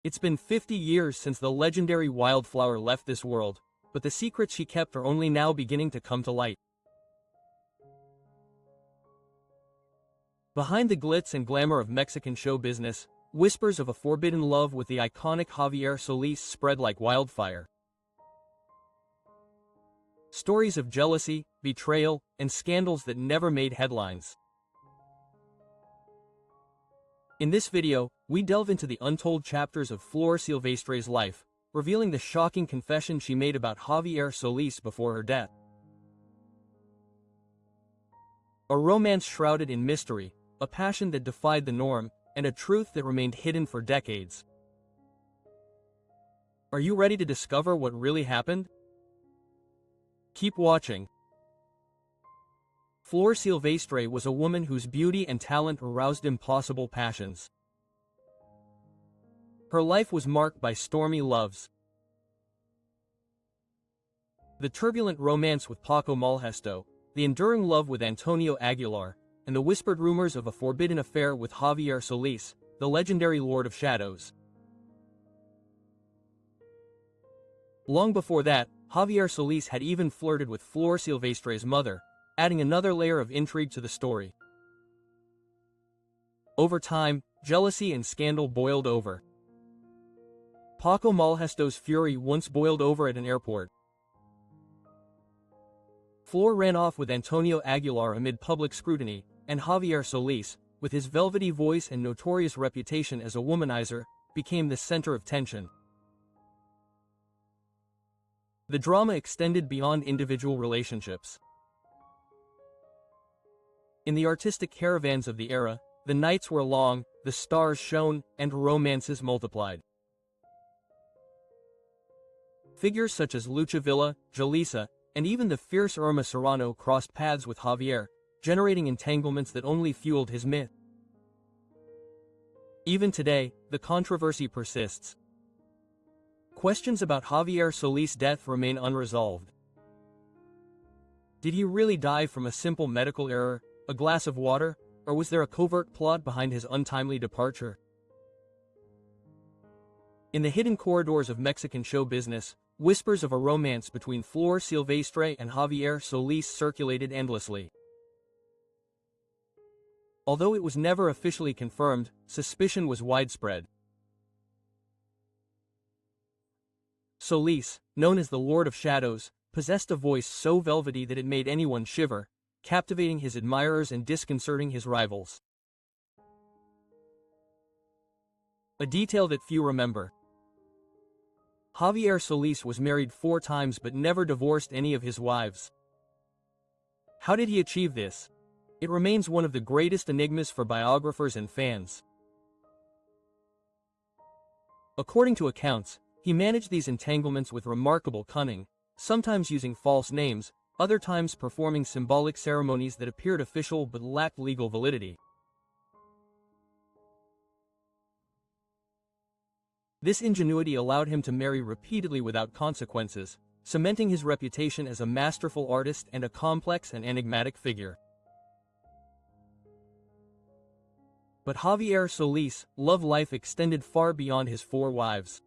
It's been 50 years since the legendary wildflower left this world, but the secrets she kept are only now beginning to come to light. Behind the glitz and glamour of Mexican show business, whispers of a forbidden love with the iconic Javier Solís spread like wildfire. Stories of jealousy, betrayal, and scandals that never made headlines. In this video, we delve into the untold chapters of Flor Silvestre's life, revealing the shocking confession she made about Javier Solís before her death. A romance shrouded in mystery, a passion that defied the norm, and a truth that remained hidden for decades. Are you ready to discover what really happened? Keep watching. Flor Silvestre was a woman whose beauty and talent aroused impossible passions. Her life was marked by stormy loves. The turbulent romance with Paco Malgesto, the enduring love with Antonio Aguilar, and the whispered rumors of a forbidden affair with Javier Solís, the legendary Lord of Shadows. Long before that, Javier Solís had even flirted with Flor Silvestre's mother, adding another layer of intrigue to the story. Over time, jealousy and scandal boiled over. Paco Malgesto's fury once boiled over at an airport. Flor ran off with Antonio Aguilar amid public scrutiny, and Javier Solís, with his velvety voice and notorious reputation as a womanizer, became the center of tension. The drama extended beyond individual relationships. In the artistic caravans of the era, the nights were long, the stars shone, and romances multiplied. Figures such as Lucha Villa, Jalisa, and even the fierce Irma Serrano crossed paths with Javier, generating entanglements that only fueled his myth. Even today, the controversy persists. Questions about Javier Solís' death remain unresolved. Did he really die from a simple medical error, a glass of water, or was there a covert plot behind his untimely departure? In the hidden corridors of Mexican show business, whispers of a romance between Flor Silvestre and Javier Solís circulated endlessly. Although it was never officially confirmed, suspicion was widespread. Solís, known as the Lord of Shadows, possessed a voice so velvety that it made anyone shiver, captivating his admirers and disconcerting his rivals. A detail that few remember. Javier Solís was married 4 times but never divorced any of his wives. How did he achieve this? It remains one of the greatest enigmas for biographers and fans. According to accounts, he managed these entanglements with remarkable cunning, sometimes using false names, other times performing symbolic ceremonies that appeared official but lacked legal validity. This ingenuity allowed him to marry repeatedly without consequences, cementing his reputation as a masterful artist and a complex and enigmatic figure. But Javier Solís' love life extended far beyond his 4 wives.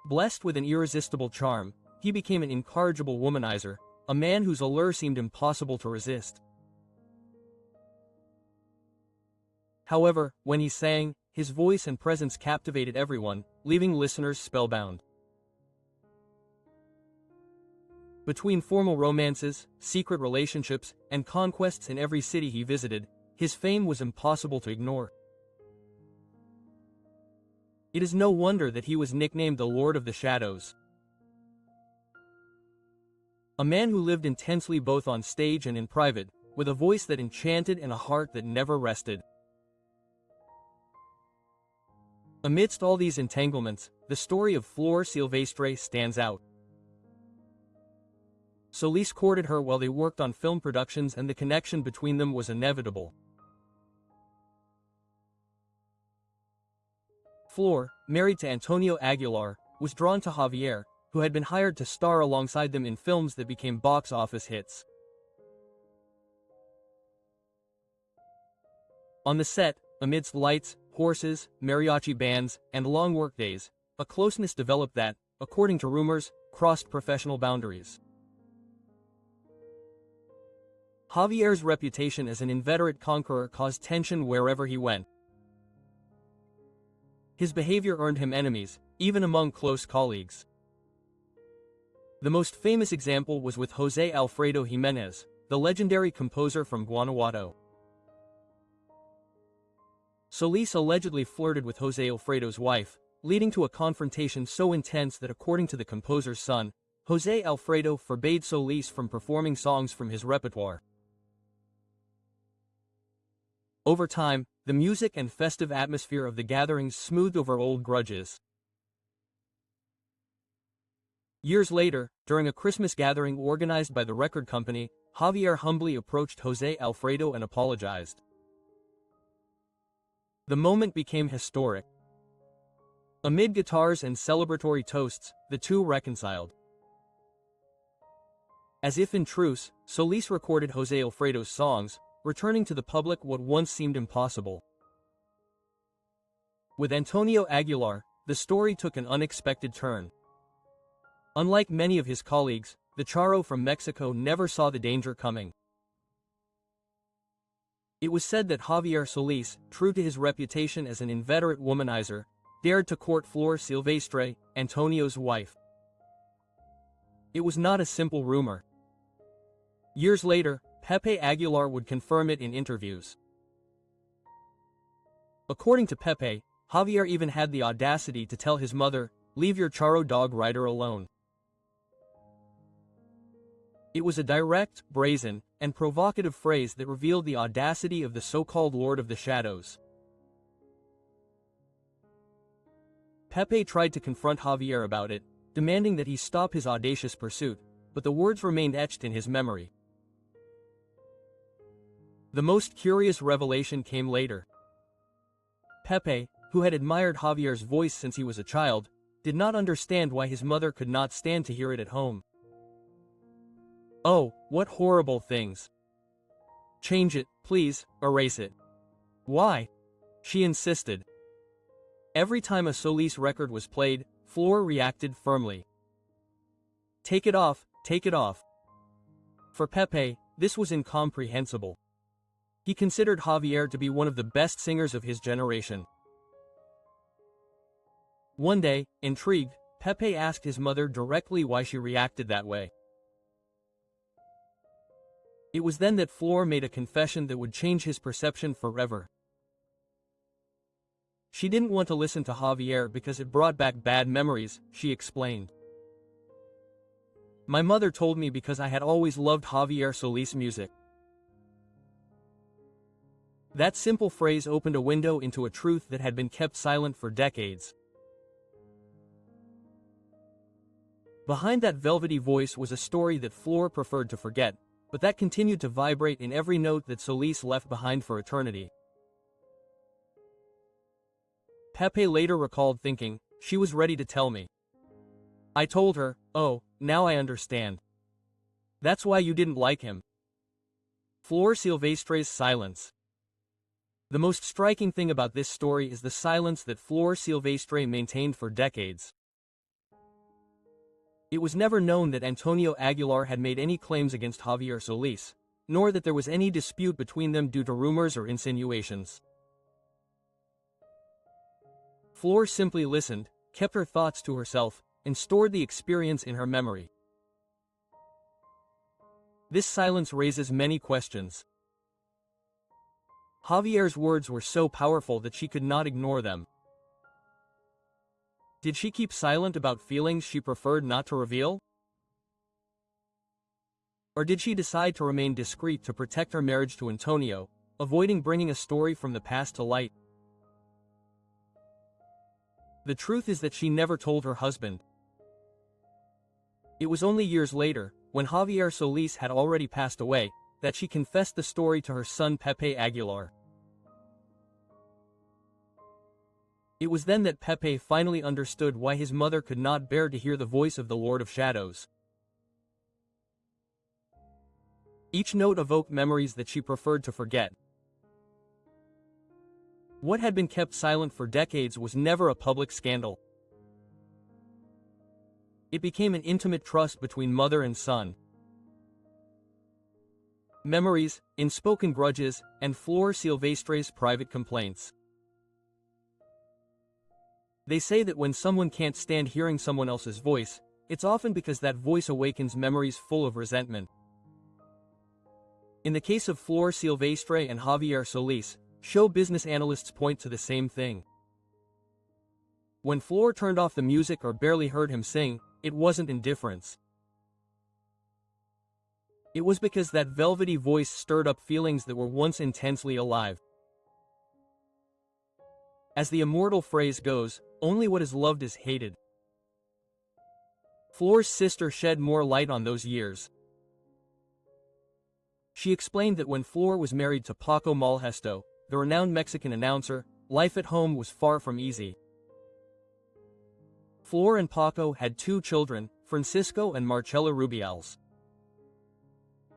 Blessed with an irresistible charm, he became an incorrigible womanizer, a man whose allure seemed impossible to resist. However, when he sang, his voice and presence captivated everyone, leaving listeners spellbound. Between formal romances, secret relationships, and conquests in every city he visited, his fame was impossible to ignore. It is no wonder that he was nicknamed the Lord of the Shadows. A man who lived intensely both on stage and in private, with a voice that enchanted and a heart that never rested. Amidst all these entanglements, the story of Flor Silvestre stands out. Solís courted her while they worked on film productions, and the connection between them was inevitable. Flor, married to Antonio Aguilar, was drawn to Javier, who had been hired to star alongside them in films that became box office hits. On the set, amidst lights, horses, mariachi bands, and long workdays, a closeness developed that, according to rumors, crossed professional boundaries. Javier's reputation as an inveterate conqueror caused tension wherever he went. His behavior earned him enemies, even among close colleagues. The most famous example was with José Alfredo Jiménez, the legendary composer from Guanajuato. Solís allegedly flirted with José Alfredo's wife, leading to a confrontation so intense that, according to the composer's son, José Alfredo forbade Solís from performing songs from his repertoire. Over time, the music and festive atmosphere of the gatherings smoothed over old grudges. Years later, during a Christmas gathering organized by the record company, Javier humbly approached José Alfredo and apologized. The moment became historic. Amid guitars and celebratory toasts, the two reconciled. As if in truce, Solís recorded José Alfredo's songs, returning to the public what once seemed impossible. With Antonio Aguilar, the story took an unexpected turn. Unlike many of his colleagues, the Charro from Mexico never saw the danger coming. It was said that Javier Solís, true to his reputation as an inveterate womanizer, dared to court Flor Silvestre, Antonio's wife. It was not a simple rumor. Years later, Pepe Aguilar would confirm it in interviews. According to Pepe, Javier even had the audacity to tell his mother, "Leave your Charro dog rider alone." It was a direct, brazen, and provocative phrase that revealed the audacity of the so-called Lord of the Shadows. Pepe tried to confront Javier about it, demanding that he stop his audacious pursuit, but the words remained etched in his memory. The most curious revelation came later. Pepe, who had admired Javier's voice since he was a child, did not understand why his mother could not stand to hear it at home. "Oh, what horrible things. Change it, please, erase it." "Why?" she insisted. Every time a Solís record was played, Flor reacted firmly. "Take it off, take it off." For Pepe, this was incomprehensible. He considered Javier to be one of the best singers of his generation. One day, intrigued, Pepe asked his mother directly why she reacted that way. It was then that Flor made a confession that would change his perception forever. She didn't want to listen to Javier because it brought back bad memories, she explained. "My mother told me because I had always loved Javier Solís music." That simple phrase opened a window into a truth that had been kept silent for decades. Behind that velvety voice was a story that Flor preferred to forget, but that continued to vibrate in every note that Solís left behind for eternity. Pepe later recalled thinking, "She was ready to tell me. I told her, 'Oh, now I understand. That's why you didn't like him.'" Flor Silvestre's silence. The most striking thing about this story is the silence that Flor Silvestre maintained for decades. It was never known that Antonio Aguilar had made any claims against Javier Solís, nor that there was any dispute between them due to rumors or insinuations. Flor simply listened, kept her thoughts to herself, and stored the experience in her memory. This silence raises many questions. Javier's words were so powerful that she could not ignore them. Did she keep silent about feelings she preferred not to reveal? Or did she decide to remain discreet to protect her marriage to Antonio, avoiding bringing a story from the past to light? The truth is that she never told her husband. It was only years later, when Javier Solís had already passed away, that she confessed the story to her son Pepe Aguilar. It was then that Pepe finally understood why his mother could not bear to hear the voice of the Lord of Shadows. Each note evoked memories that she preferred to forget. What had been kept silent for decades was never a public scandal. It became an intimate trust between mother and son. Memories, unspoken grudges, and Flor Silvestre's private complaints. They say that when someone can't stand hearing someone else's voice, it's often because that voice awakens memories full of resentment. In the case of Flor Silvestre and Javier Solís, show business analysts point to the same thing. When Flor turned off the music or barely heard him sing, it wasn't indifference. It was because that velvety voice stirred up feelings that were once intensely alive. As the immortal phrase goes, only what is loved is hated. Flor's sister shed more light on those years. She explained that when Flor was married to Paco Malgesto, the renowned Mexican announcer, life at home was far from easy. Flor and Paco had 2 children, Francisco and Marcela Rubiales.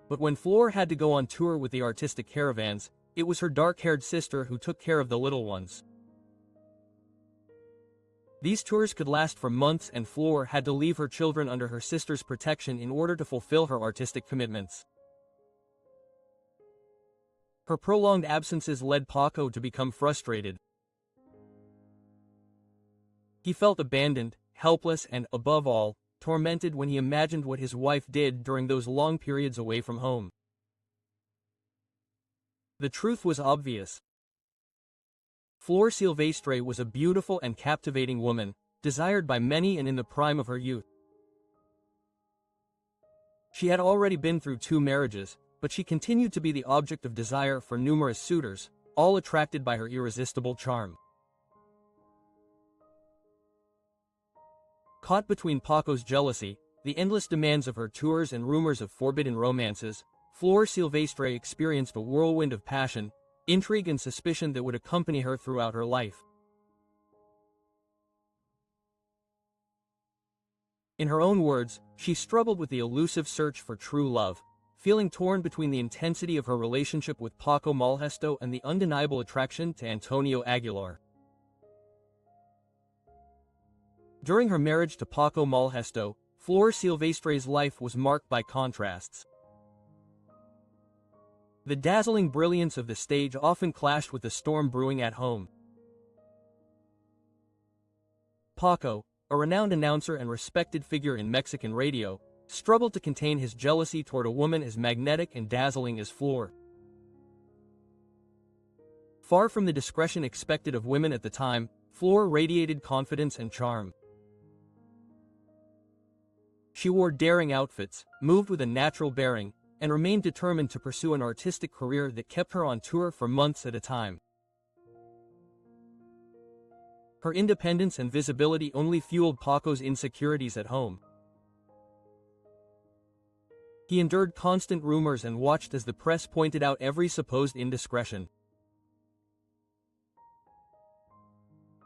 But when Flor had to go on tour with the artistic caravans, it was her dark-haired sister who took care of the little ones. These tours could last for months and Flor had to leave her children under her sister's protection in order to fulfill her artistic commitments. Her prolonged absences led Paco to become frustrated. He felt abandoned, helpless and, above all, tormented when he imagined what his wife did during those long periods away from home. The truth was obvious. Flor Silvestre was a beautiful and captivating woman, desired by many and in the prime of her youth. She had already been through 2 marriages, but she continued to be the object of desire for numerous suitors, all attracted by her irresistible charm. Caught between Paco's jealousy, the endless demands of her tours and rumors of forbidden romances, Flor Silvestre experienced a whirlwind of passion, intrigue and suspicion that would accompany her throughout her life. In her own words, she struggled with the elusive search for true love, feeling torn between the intensity of her relationship with Paco Malgesto and the undeniable attraction to Antonio Aguilar. During her marriage to Paco Malgesto, Flor Silvestre's life was marked by contrasts. The dazzling brilliance of the stage often clashed with the storm brewing at home. Paco, a renowned announcer and respected figure in Mexican radio, struggled to contain his jealousy toward a woman as magnetic and dazzling as Flor. Far from the discretion expected of women at the time, Flor radiated confidence and charm. She wore daring outfits, moved with a natural bearing, and remained determined to pursue an artistic career that kept her on tour for months at a time. Her independence and visibility only fueled Paco's insecurities at home. He endured constant rumors and watched as the press pointed out every supposed indiscretion.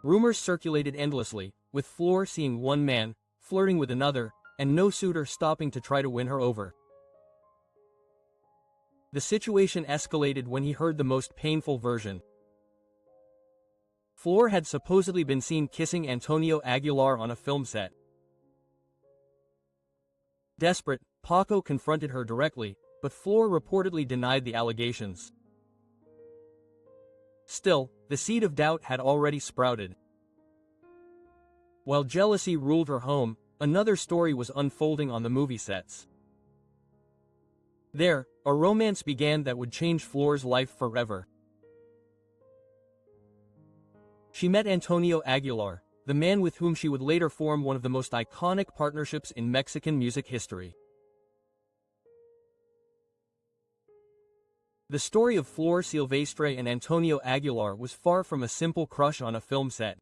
Rumors circulated endlessly, with Flor seeing one man, flirting with another, and no suitor stopping to try to win her over. The situation escalated when he heard the most painful version. Flor had supposedly been seen kissing Antonio Aguilar on a film set. Desperate, Paco confronted her directly, but Flor reportedly denied the allegations. Still, the seed of doubt had already sprouted. While jealousy ruled her home, another story was unfolding on the movie sets. There, a romance began that would change Flor's life forever. She met Antonio Aguilar, the man with whom she would later form one of the most iconic partnerships in Mexican music history. The story of Flor Silvestre and Antonio Aguilar was far from a simple crush on a film set.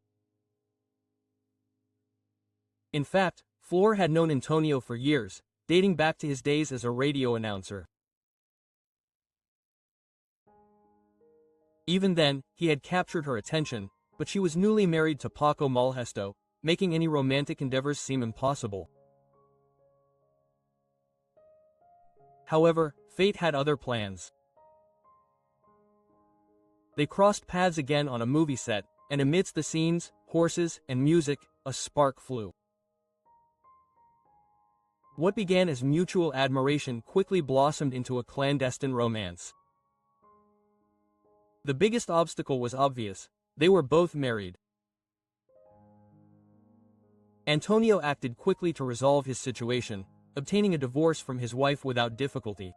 In fact, Flor had known Antonio for years, dating back to his days as a radio announcer. Even then, he had captured her attention, but she was newly married to Paco Malgesto, making any romantic endeavors seem impossible. However, fate had other plans. They crossed paths again on a movie set, and amidst the scenes, horses, and music, a spark flew. What began as mutual admiration quickly blossomed into a clandestine romance. The biggest obstacle was obvious: they were both married. Antonio acted quickly to resolve his situation, obtaining a divorce from his wife without difficulty.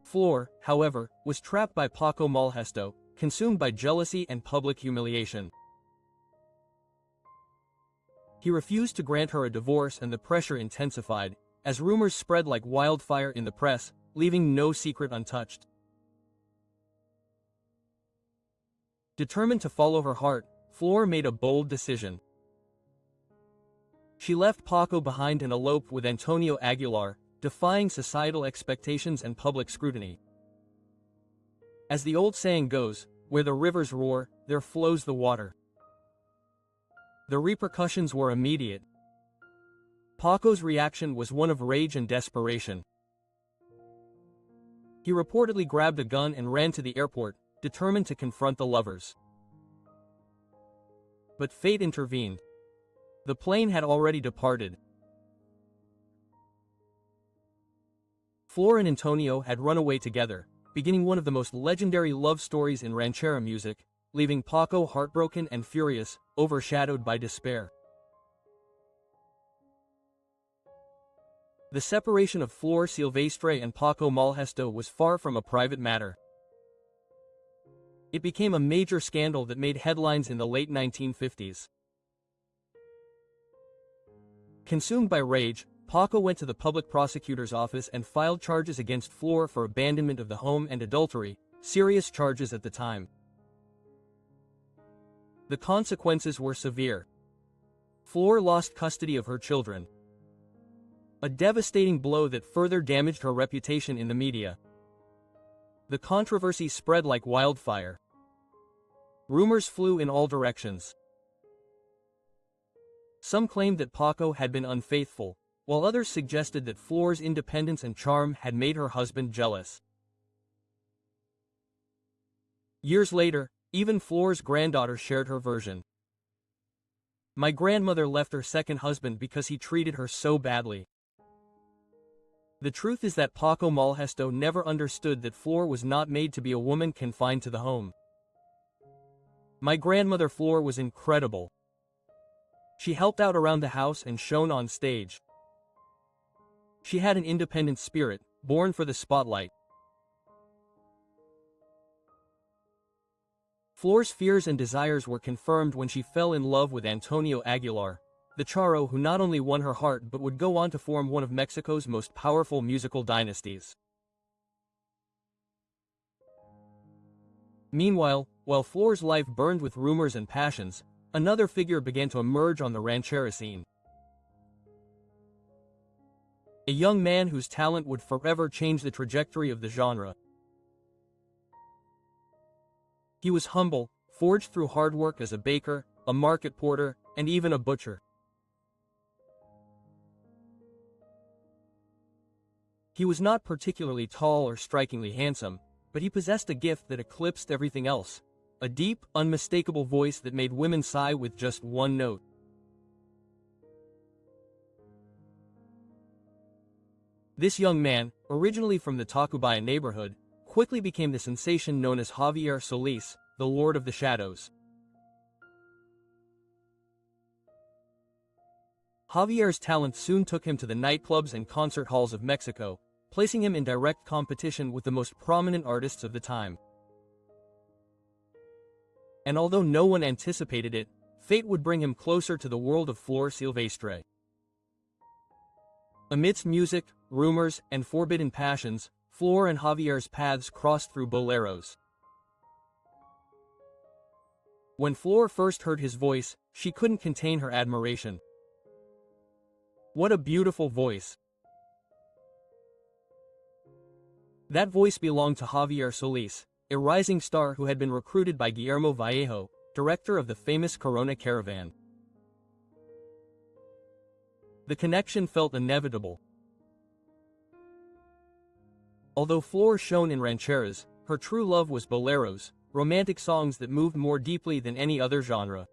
Flor, however, was trapped by Paco Malgesto, consumed by jealousy and public humiliation. He refused to grant her a divorce, and the pressure intensified, as rumors spread like wildfire in the press, leaving no secret untouched. Determined to follow her heart, Flor made a bold decision. She left Paco behind and eloped with Antonio Aguilar, defying societal expectations and public scrutiny. As the old saying goes, where the rivers roar, there flows the water. The repercussions were immediate. Paco's reaction was one of rage and desperation. He reportedly grabbed a gun and ran to the airport, determined to confront the lovers. But fate intervened. The plane had already departed. Flor and Antonio had run away together, beginning one of the most legendary love stories in ranchera music, leaving Paco heartbroken and furious, overshadowed by despair. The separation of Flor Silvestre and Paco Malgesto was far from a private matter. It became a major scandal that made headlines in the late 1950s. Consumed by rage, Paco went to the public prosecutor's office and filed charges against Flor for abandonment of the home and adultery, serious charges at the time. The consequences were severe. Flor lost custody of her children. A devastating blow that further damaged her reputation in the media. The controversy spread like wildfire. Rumors flew in all directions. Some claimed that Paco had been unfaithful, while others suggested that Flor's independence and charm had made her husband jealous. Years later, even Flor's granddaughter shared her version. "My grandmother left her second husband because he treated her so badly." The truth is that Paco Malgesto never understood that Flor was not made to be a woman confined to the home. My grandmother Flor was incredible. She helped out around the house and shone on stage. She had an independent spirit, born for the spotlight. Flor's fears and desires were confirmed when she fell in love with Antonio Aguilar, the charro who not only won her heart but would go on to form one of Mexico's most powerful musical dynasties. Meanwhile, while Flor's life burned with rumors and passions, another figure began to emerge on the ranchera scene. A young man whose talent would forever change the trajectory of the genre. He was humble, forged through hard work as a baker, a market porter, and even a butcher. He was not particularly tall or strikingly handsome, but he possessed a gift that eclipsed everything else, a deep, unmistakable voice that made women sigh with just one note. This young man, originally from the Tacubaya neighborhood, quickly became the sensation known as Javier Solís, the Lord of the Shadows. Javier's talent soon took him to the nightclubs and concert halls of Mexico, placing him in direct competition with the most prominent artists of the time. And although no one anticipated it, fate would bring him closer to the world of Flor Silvestre. Amidst music, rumors, and forbidden passions, Flor and Javier's paths crossed through boleros. When Flor first heard his voice, she couldn't contain her admiration. What a beautiful voice! That voice belonged to Javier Solís, a rising star who had been recruited by Guillermo Vallejo, director of the famous Corona Caravan. The connection felt inevitable. Although Flor shone in rancheras, her true love was boleros, romantic songs that moved more deeply than any other genre.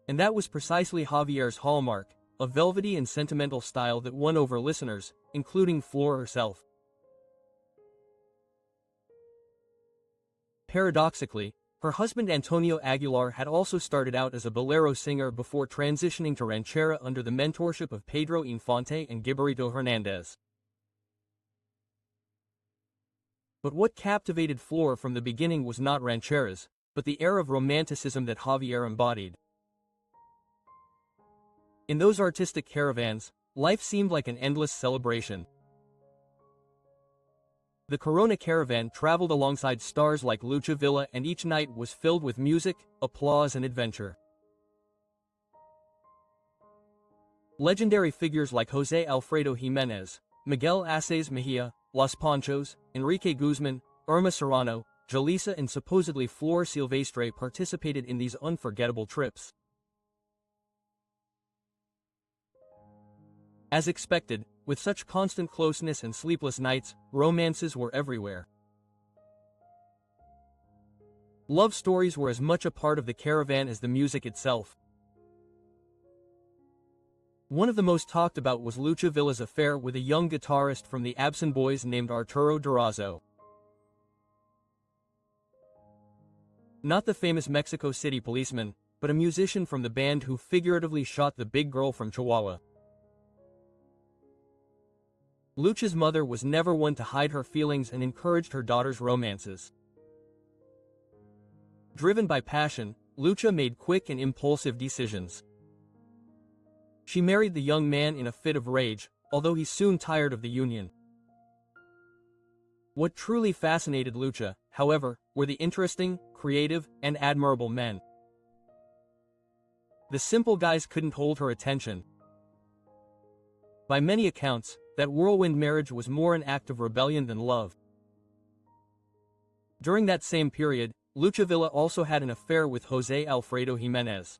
And that was precisely Javier's hallmark, a velvety and sentimental style that won over listeners, including Flor herself. Paradoxically, her husband Antonio Aguilar had also started out as a bolero singer before transitioning to ranchera under the mentorship of Pedro Infante and Guibarito Hernandez. But what captivated Flor from the beginning was not rancheras, but the air of romanticism that Javier embodied. In those artistic caravans, life seemed like an endless celebration. The Corona caravan traveled alongside stars like Lucha Villa, and each night was filled with music, applause and adventure. Legendary figures like José Alfredo Jiménez, Miguel Aces Mejía, Los Panchos, Enrique Guzmán, Irma Serrano, Jalisa and supposedly Flor Silvestre participated in these unforgettable trips. As expected, with such constant closeness and sleepless nights, romances were everywhere. Love stories were as much a part of the caravan as the music itself. One of the most talked about was Lucha Villa's affair with a young guitarist from the Absent Boys named Arturo Durazo. Not the famous Mexico City policeman, but a musician from the band who figuratively shot the big girl from Chihuahua. Lucha's mother was never one to hide her feelings and encouraged her daughter's romances. Driven by passion, Lucha made quick and impulsive decisions. She married the young man in a fit of rage, although he soon tired of the union. What truly fascinated Lucha, however, were the interesting, creative, and admirable men. The simple guys couldn't hold her attention. By many accounts, that whirlwind marriage was more an act of rebellion than love. During that same period, Lucha Villa also had an affair with José Alfredo Jiménez.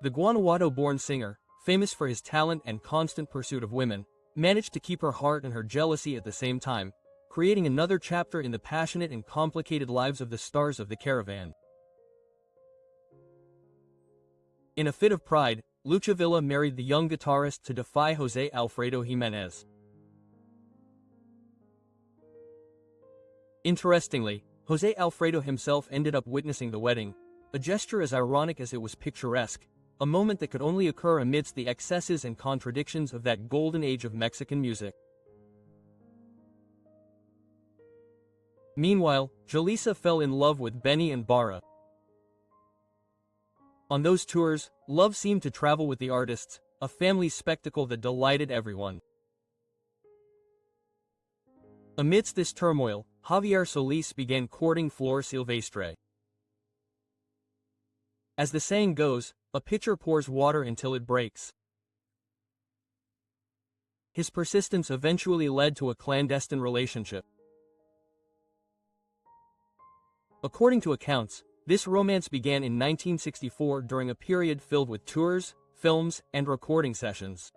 The Guanajuato-born singer, famous for his talent and constant pursuit of women, managed to keep her heart and her jealousy at the same time, creating another chapter in the passionate and complicated lives of the stars of the caravan. In a fit of pride, Lucha Villa married the young guitarist to defy José Alfredo Jiménez. Interestingly, José Alfredo himself ended up witnessing the wedding, a gesture as ironic as it was picturesque, a moment that could only occur amidst the excesses and contradictions of that golden age of Mexican music. Meanwhile, Jalisa fell in love with Benny and Barra. On those tours, love seemed to travel with the artists, a family spectacle that delighted everyone. Amidst this turmoil, Javier Solís began courting Flor Silvestre. As the saying goes, a pitcher pours water until it breaks. His persistence eventually led to a clandestine relationship. According to accounts, this romance began in 1964 during a period filled with tours, films, and recording sessions.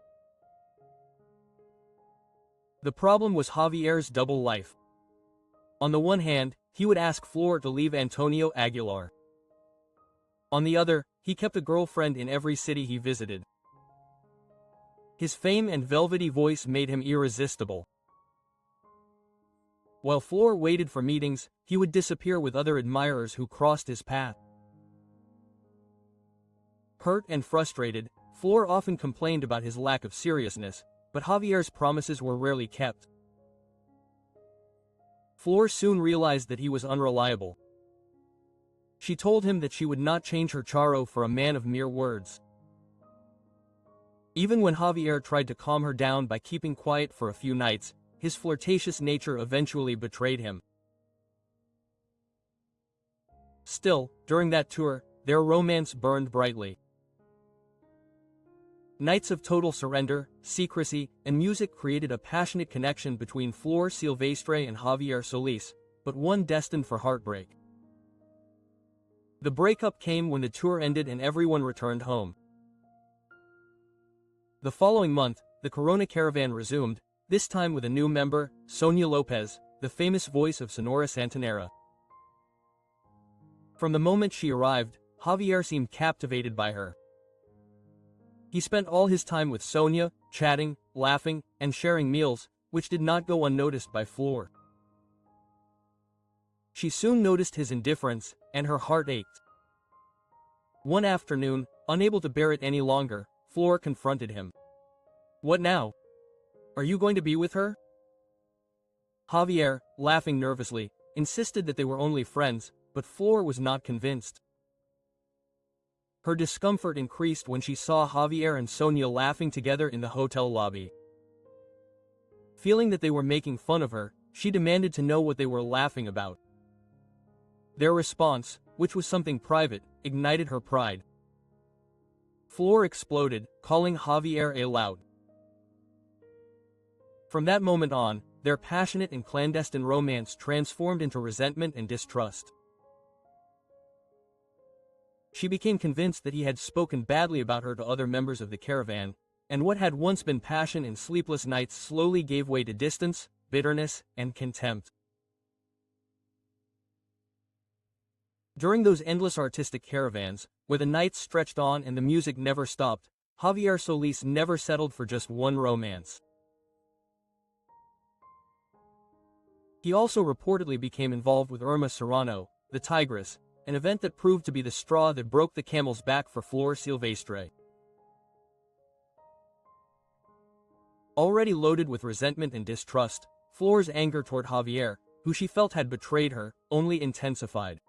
The problem was Javier's double life. On the one hand, he would ask Flor to leave Antonio Aguilar. On the other, he kept a girlfriend in every city he visited. His fame and velvety voice made him irresistible. While Flor waited for meetings, he would disappear with other admirers who crossed his path. Hurt and frustrated, Flor often complained about his lack of seriousness, but Javier's promises were rarely kept. Flor soon realized that he was unreliable. She told him that she would not change her charro for a man of mere words. Even when Javier tried to calm her down by keeping quiet for a few nights, his flirtatious nature eventually betrayed him. Still, during that tour, their romance burned brightly. Nights of total surrender, secrecy, and music created a passionate connection between Flor Silvestre and Javier Solís, but one destined for heartbreak. The breakup came when the tour ended and everyone returned home. The following month, the Corona caravan resumed, this time with a new member, Sonia Lopez, the famous voice of Sonora Santanera. From the moment she arrived, Javier seemed captivated by her. He spent all his time with Sonia, chatting, laughing, and sharing meals, which did not go unnoticed by Flor. She soon noticed his indifference, and her heart ached. One afternoon, unable to bear it any longer, Flor confronted him. "What now? Are you going to be with her?" Javier, laughing nervously, insisted that they were only friends, but Flor was not convinced. Her discomfort increased when she saw Javier and Sonia laughing together in the hotel lobby. Feeling that they were making fun of her, she demanded to know what they were laughing about. Their response, which was something private, ignited her pride. Flor exploded, calling Javier a lout. From that moment on, their passionate and clandestine romance transformed into resentment and distrust. She became convinced that he had spoken badly about her to other members of the caravan, and what had once been passion and sleepless nights slowly gave way to distance, bitterness, and contempt. During those endless artistic caravans, where the nights stretched on and the music never stopped, Javier Solís never settled for just one romance. He also reportedly became involved with Irma Serrano, the Tigress, an event that proved to be the straw that broke the camel's back for Flor Silvestre. Already loaded with resentment and distrust, Flor's anger toward Javier, who she felt had betrayed her, only intensified.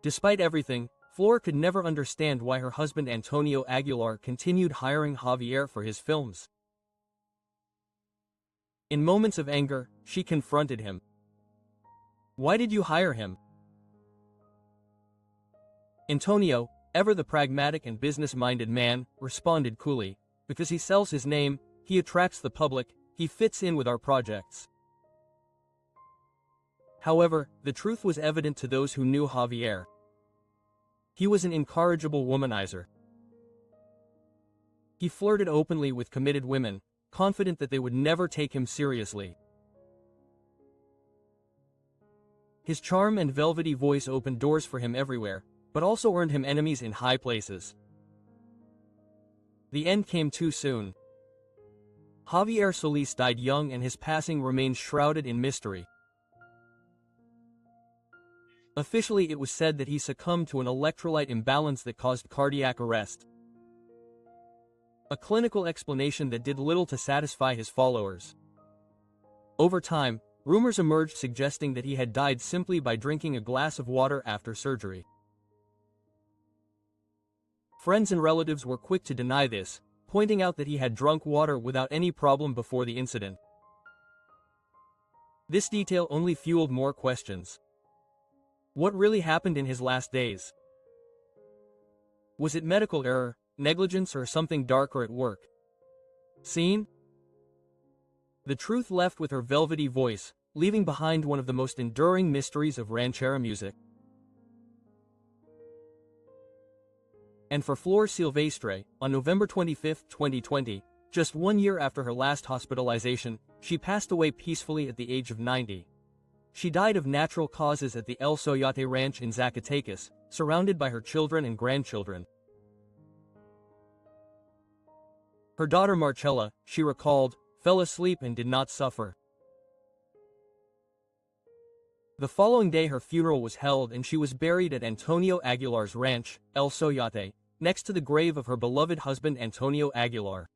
Despite everything, Flor could never understand why her husband Antonio Aguilar continued hiring Javier for his films. In moments of anger, she confronted him. "Why did you hire him?" Antonio, ever the pragmatic and business-minded man, responded coolly, "Because he sells his name, he attracts the public, he fits in with our projects." However, the truth was evident to those who knew Javier. He was an incorrigible womanizer. He flirted openly with committed women, confident that they would never take him seriously. His charm and velvety voice opened doors for him everywhere, but also earned him enemies in high places. The end came too soon. Javier Solís died young and his passing remains shrouded in mystery. Officially, it was said that he succumbed to an electrolyte imbalance that caused cardiac arrest. A clinical explanation that did little to satisfy his followers. Over time, rumors emerged suggesting that he had died simply by drinking a glass of water after surgery. Friends and relatives were quick to deny this, pointing out that he had drunk water without any problem before the incident. This detail only fueled more questions. What really happened in his last days? Was it medical error, negligence, or something darker at work? Scene? The truth left with her velvety voice, leaving behind one of the most enduring mysteries of ranchera music. And for Flor Silvestre, on November 25, 2020, just 1 year after her last hospitalization, she passed away peacefully at the age of 90. She died of natural causes at the El Soyate Ranch in Zacatecas, surrounded by her children and grandchildren. Her daughter Marcella, she recalled, fell asleep and did not suffer. The following day her funeral was held and she was buried at Antonio Aguilar's ranch, El Soyate, next to the grave of her beloved husband Antonio Aguilar.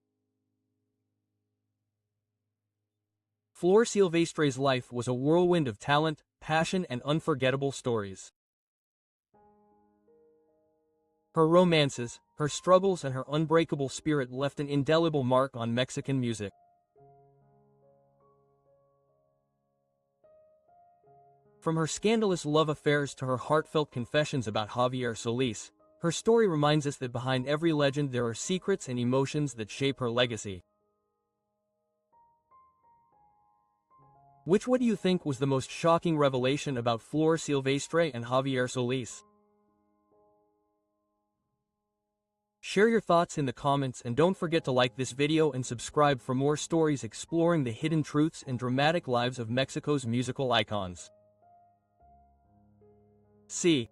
Flor Silvestre's life was a whirlwind of talent, passion, and unforgettable stories. Her romances, her struggles, and her unbreakable spirit left an indelible mark on Mexican music. From her scandalous love affairs to her heartfelt confessions about Javier Solís, her story reminds us that behind every legend there are secrets and emotions that shape her legacy. What do you think was the most shocking revelation about Flor Silvestre and Javier Solís? Share your thoughts in the comments and don't forget to like this video and subscribe for more stories exploring the hidden truths and dramatic lives of Mexico's musical icons. C.